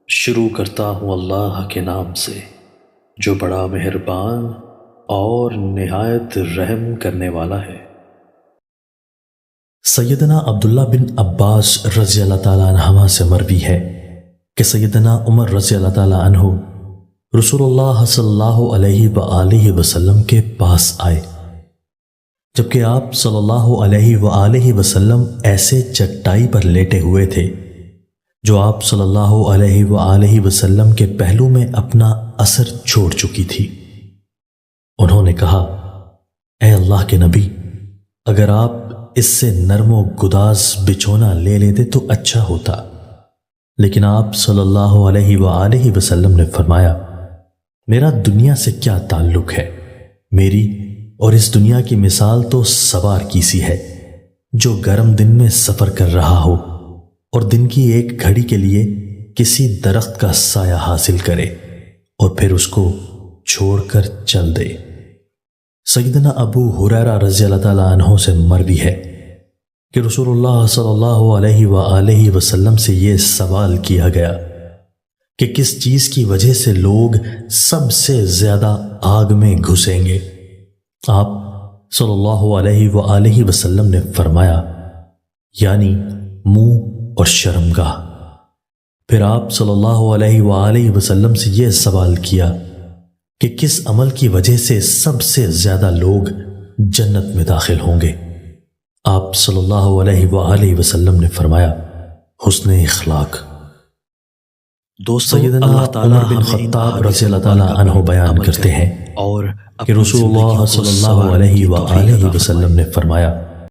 شروع کرتا ہوں اللہ کے نام سے جو بڑا مہربان اور نہایت رحم کرنے والا ہے۔ سیدنا عبداللہ بن عباس رضی اللہ تعالیٰ عنہما سے مروی ہے کہ سیدنا عمر رضی اللہ تعالیٰ عنہ رسول اللہ صلی اللہ علیہ وآلہ وسلم کے پاس آئے جبکہ آپ صلی اللہ علیہ وآلہ وسلم ایسے چٹائی پر لیٹے ہوئے تھے جو آپ صلی اللہ علیہ وآلہ وسلم کے پہلو میں اپنا اثر چھوڑ چکی تھی۔ انہوں نے کہا، اے اللہ کے نبی، اگر آپ اس سے نرم و گداز بچھونا لے لیتے تو اچھا ہوتا، لیکن آپ صلی اللہ علیہ وآلہ وسلم نے فرمایا، میرا دنیا سے کیا تعلق ہے؟ میری اور اس دنیا کی مثال تو سوار کی سی ہے جو گرم دن میں سفر کر رہا ہو اور دن کی ایک گھڑی کے لیے کسی درخت کا سایہ حاصل کرے اور پھر اس کو چھوڑ کر چل دے۔ سیدنا ابو ہریرہ رضی اللہ تعالیٰ عنہ سے مروی ہے کہ رسول اللہ صلی اللہ علیہ وآلہ وسلم سے یہ سوال کیا گیا کہ کس چیز کی وجہ سے لوگ سب سے زیادہ آگ میں گھسیں گے؟ آپ صلی اللہ علیہ وآلہ وسلم نے فرمایا، یعنی منہ اور شرمگاہ۔ پھر آپ صلی اللہ علیہ وآلہ وسلم سے یہ سوال کیا کہ کس عمل کی وجہ سے سب سے زیادہ لوگ جنت میں داخل ہوں گے؟ آپ صلی اللہ علیہ وآلہ وسلم نے فرمایا، حسن اخلاق۔ سیدنا عمر بن خطاب رضی اللہ تعالیٰ عنہ بیان کرتے ہیں اور کہ رسول اللہ صلی اللہ علیہ وآلہ وسلم نے فرمایا،